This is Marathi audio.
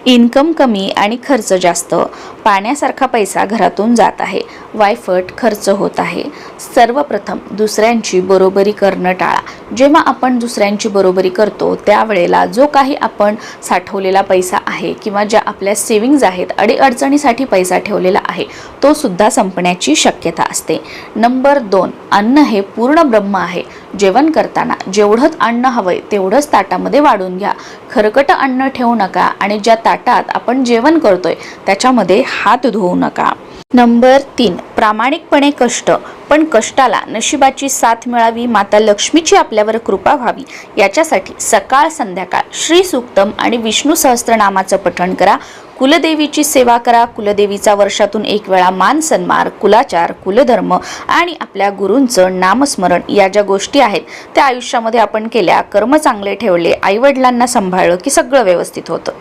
इन्कम कमी आणि खर्च जास्त, पाण्यासारखा पैसा घरातून जात आहे, वायफट खर्च होत आहे। सर्वप्रथम दुसऱ्यांची बरोबरी करणं टाळा। जेव्हा आपण दुसऱ्यांची बरोबरी करतो त्यावेळेला जो काही आपण साठवलेला पैसा आहे किंवा ज्या आपल्या सेव्हिंग्ज आहेत, अडीअडचणीसाठी पैसा ठेवलेला आहे, तो सुद्धा संपण्याची शक्यता असते। नंबर 2, अन्न हे पूर्ण ब्रह्म आहे। जेवण करताना जेवढंच अन्न हवंय तेवढंच ताटामध्ये वाढून घ्या। खरकट अन्न ठेवू नका आणि ज्या ताटात आपण जेवण करतोय त्याच्यामध्ये हात धुवू नका। नंबर 3, प्रामाणिकपणे कष्ट, पण कष्टाला नशिबाची साथ मिळावी, माता लक्ष्मीची आपल्यावर कृपा व्हावी याच्यासाठी सकाळ संध्याकाळ श्री सूक्तम आणि विष्णू सहस्त्रनामाचं पठण करा। कुलदेवीची सेवा करा। कुलदेवीचा वर्षातून एक वेळा मान सन्मान, कुलाचार, कुलधर्म आणि आपल्या गुरूंचं नामस्मरण या ज्या गोष्टी आहेत त्या आयुष्यामध्ये आपण केल्या, कर्म चांगले ठेवले, आईवडिलांना सांभाळलं की सगळं व्यवस्थित होतं।